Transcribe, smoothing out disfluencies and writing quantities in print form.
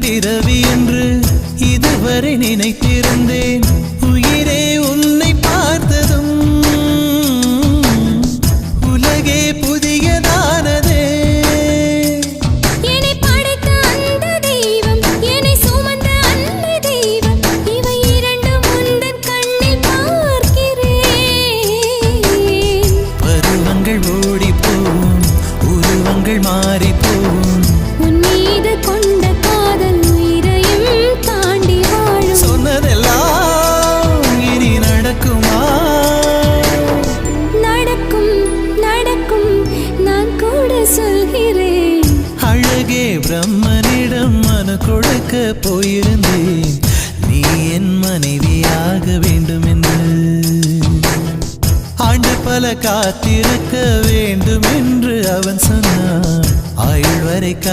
பிறவி என்று இதுவரை நினைத்திருந்தேன். உயிரே உன்னை பார்த்ததும் உலகே புதியதானதே. என்னை படைத்த அந்த தெய்வம், என்னை சுமந்த அந்த தெய்வம், இவை இரண்டும் உந்தன் கண்ணில் பார்க்கிறேன். பருவங்கள் ஓடிப்போம், உருவங்கள் மாறிப்போம். உன் மீது கொண்ட காதல் உயிரையும் தாண்டி வாழும். சொன்னதெல்லாம் இனி நடக்குமா? நடக்கும் நடக்கும், நான் கூட சொல்கிறேன். அழகே பிரம்மனிடம் மனு கொடுக்க போயிருந்தேன், நீ என் மனைவியாக வேண்டும் என்று. ஆண்டு பல காத்திருக்க வேண்டும் என்று அவன் சொன்னான். ஆயுள் வரை